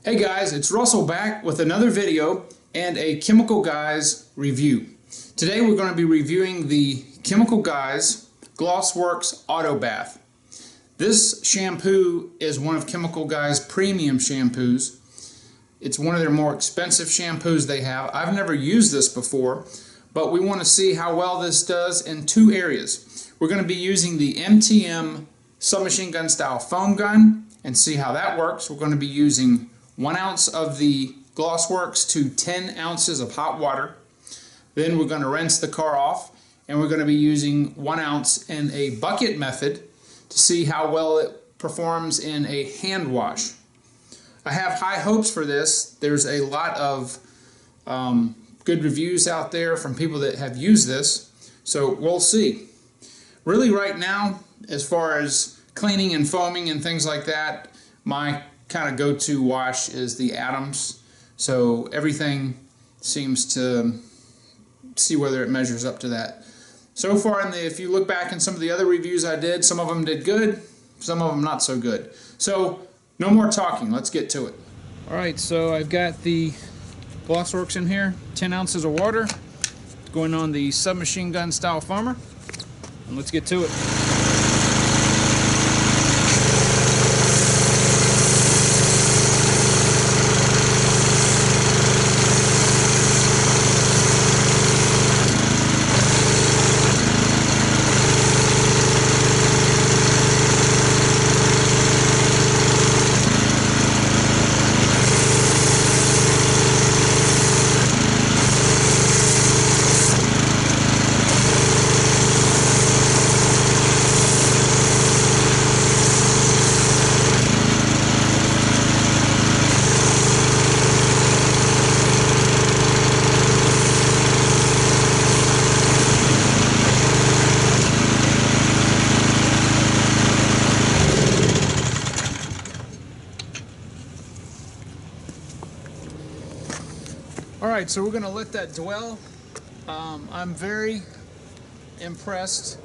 Hey guys, it's Russell back with another video and a Chemical Guys review. Today we're going to be reviewing the Chemical Guys Glossworkz Auto Bath. This shampoo is one of Chemical Guys' premium shampoos. It's one of their more expensive shampoos they have. I've never used this before, but we want to see how well this does in two areas. We're going to be using the MTM Submachine gun style foam gun and see how that works. We're going to be using 1 ounce of the Glossworkz to 10 ounces of hot water. Then we're going to rinse the car off, and we're going to be using 1 ounce in a bucket method to see how well it performs in a hand wash. I have high hopes for this. There's a lot of good reviews out there from people that have used this, so we'll see. Really right now, as far as cleaning and foaming and things like that, my kind of go-to wash is the Adams, so everything seems to see whether it measures up to that. So far, if you look back in some of the other reviews I did, some of them did good, some of them not so good. So no more talking, let's get to it. Alright, so I've got the Glossworkz in here, 10 ounces of water going on the submachine gun style foamer, and let's get to it. Alright, so we're going to let that dwell. I'm very impressed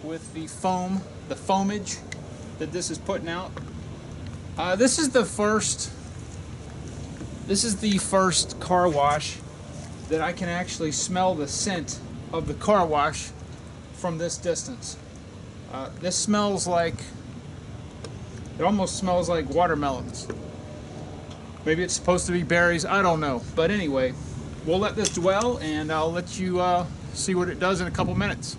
with the foamage that this is putting out. This is the first car wash that I can actually smell the scent of the car wash from this distance. This smells like, it almost smells like watermelons. Maybe it's supposed to be berries, I don't know. But anyway, we'll let this dwell and I'll let you see what it does in a couple minutes.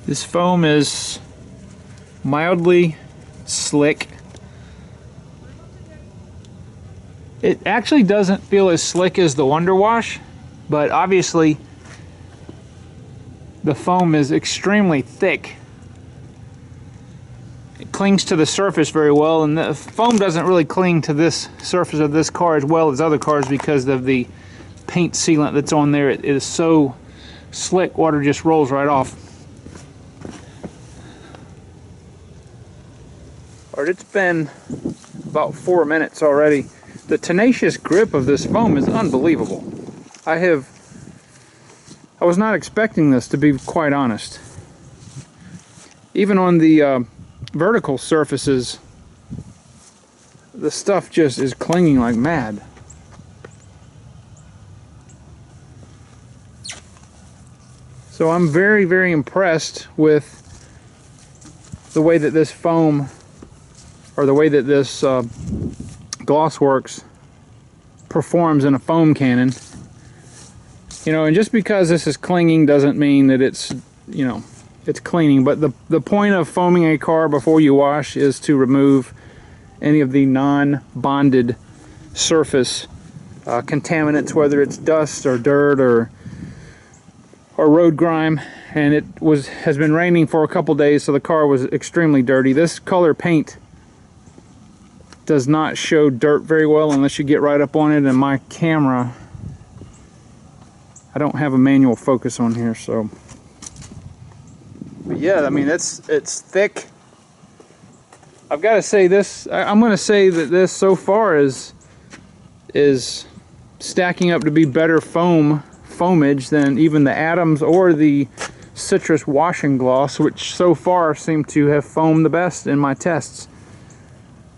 This foam is mildly slick. It actually doesn't feel as slick as the Wonder Wash, but obviously the foam is extremely thick. It clings to the surface very well, and the foam doesn't really cling to this surface of this car as well as other cars because of the paint sealant that's on there. It is so slick, water just rolls right off. Alright, it's been about 4 minutes already. The tenacious grip of this foam is unbelievable. I was not expecting this, to be quite honest. Even on the vertical surfaces, the stuff just is clinging like mad. So I'm very, very impressed with the way that this foam, or the way that this Glossworkz performs in a foam cannon. You know, and just because this is clinging doesn't mean that it's, you know, it's cleaning. But the point of foaming a car before you wash is to remove any of the non-bonded surface contaminants, whether it's dust or dirt or road grime. And it has been raining for a couple days, so the car was extremely dirty. This color paint does not show dirt very well unless you get right up on it, and my camera, I don't have a manual focus on here, so But yeah, I mean, it's thick. I've got to say this, I'm going to say that this so far is stacking up to be better foamage than even the Adams or the citrus washing gloss, which so far seem to have foamed the best in my tests.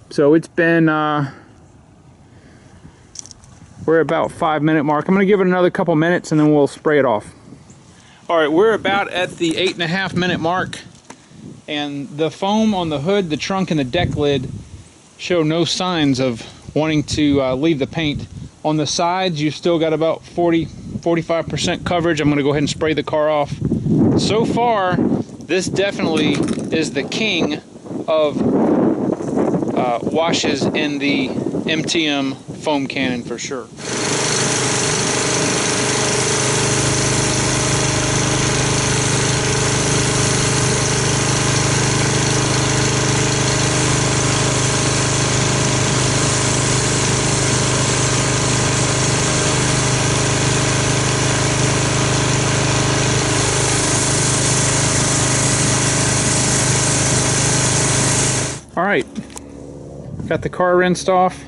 So it's been, we're about 5-minute mark. I'm going to give it another couple minutes and then we'll spray it off. Alright, we're about at the 8.5-minute mark, and the foam on the hood, the trunk, and the deck lid show no signs of wanting to leave the paint. On the sides, you've still got about 40-45% coverage. I'm going to go ahead and spray the car off. So far, this definitely is the king of washes in the MTM foam cannon for sure. Alright, got the car rinsed off,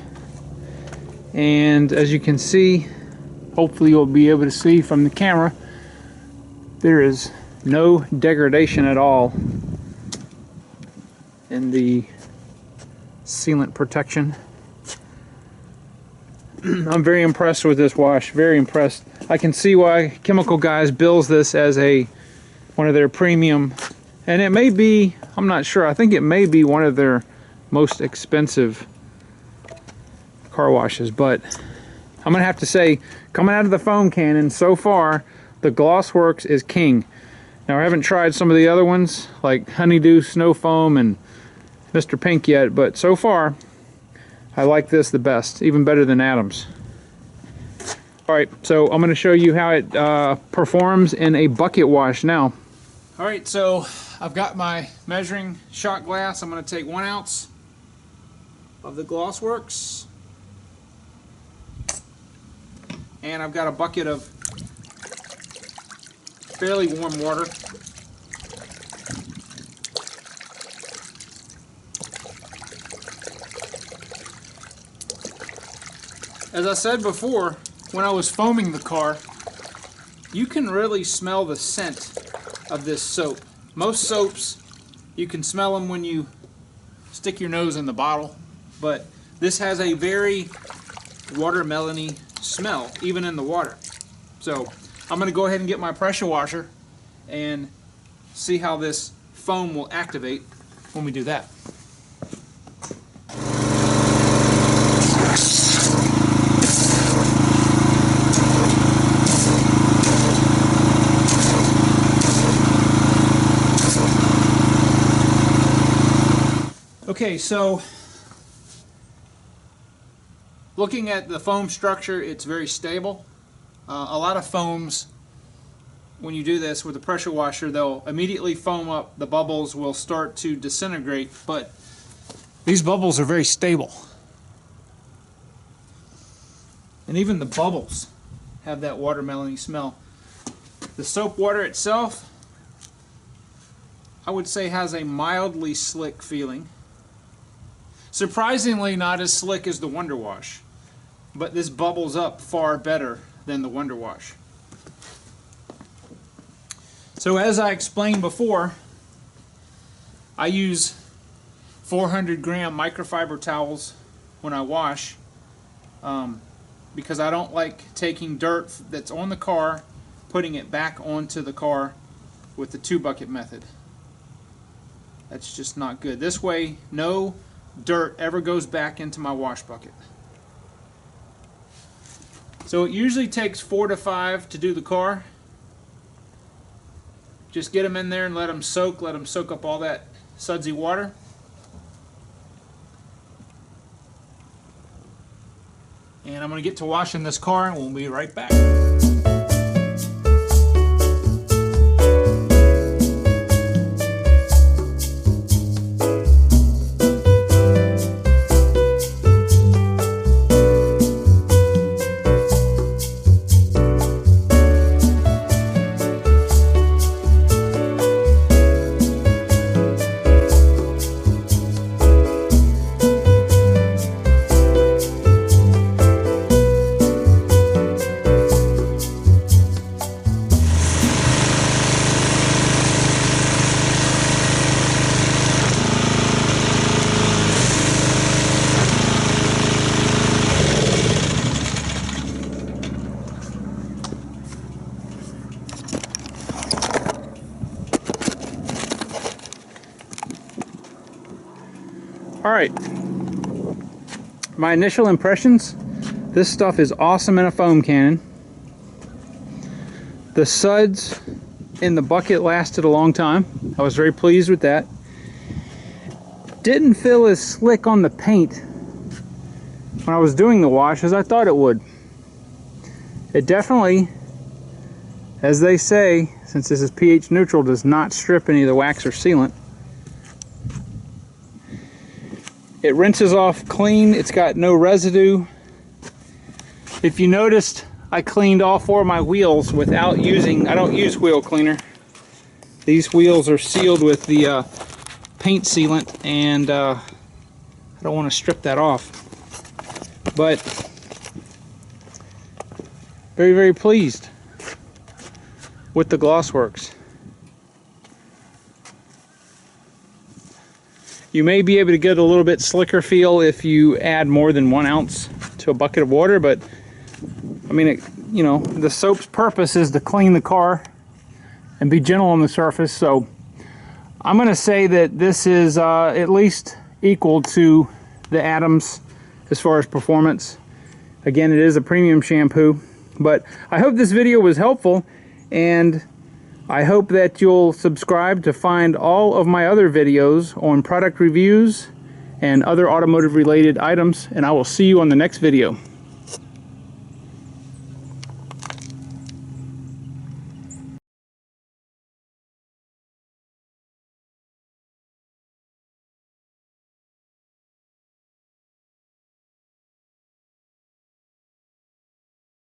and as you can see, hopefully you'll be able to see from the camera, there is no degradation at all in the sealant protection. I'm very impressed with this wash, very impressed. I can see why Chemical Guys bills this as one of their premium, and it may be, I'm not sure, I think it may be one of their most expensive car washes, but I'm gonna have to say, coming out of the foam cannon, so far the Glossworkz is king. Now I haven't tried some of the other ones like Honeydew Snow Foam and Mr. Pink yet, but so far I like this the best, even better than Adams. Alright, so I'm going to show you how it performs in a bucket wash now. Alright, so I've got my measuring shot glass. I'm going to take 1 ounce of the Glossworkz, and I've got a bucket of fairly warm water. As I said before, when I was foaming the car, you can really smell the scent of this soap. Most soaps, you can smell them when you stick your nose in the bottle, but this has a very watermelony smell, even in the water. So I'm going to go ahead and get my pressure washer and see how this foam will activate when we do that. Okay, so looking at the foam structure, it's very stable. A lot of foams, when you do this with a pressure washer, they'll immediately foam up. The bubbles will start to disintegrate, but these bubbles are very stable. And even the bubbles have that watermelony smell. The soap water itself, I would say, has a mildly slick feeling. Surprisingly not as slick as the Wonder Wash, but this bubbles up far better than the Wonder Wash. So as I explained before, I use 400-gram microfiber towels when I wash because I don't like taking dirt that's on the car, putting it back onto the car with the 2-bucket method. That's just not good. This way, no dirt ever goes back into my wash bucket. So it usually takes 4 to 5 to do the car. Just get them in there and let them soak up all that sudsy water. And I'm going to get to washing this car and we'll be right back. Alright, my initial impressions, this stuff is awesome in a foam cannon. The suds in the bucket lasted a long time. I was very pleased with that. Didn't feel as slick on the paint when I was doing the wash as I thought it would. It definitely, as they say, since this is pH neutral, does not strip any of the wax or sealant. It rinses off clean. It's got no residue. If you noticed, I cleaned all 4 of my wheels without using, I don't use wheel cleaner. These wheels are sealed with the paint sealant, and I don't want to strip that off. But very, very pleased with the Glossworkz. You may be able to get a little bit slicker feel if you add more than 1 ounce to a bucket of water, but I mean, you know, the soap's purpose is to clean the car and be gentle on the surface, so I'm going to say that this is at least equal to the Adams as far as performance. Again, it is a premium shampoo, but I hope this video was helpful, and I hope that you'll subscribe to find all of my other videos on product reviews and other automotive related items, and I will see you on the next video.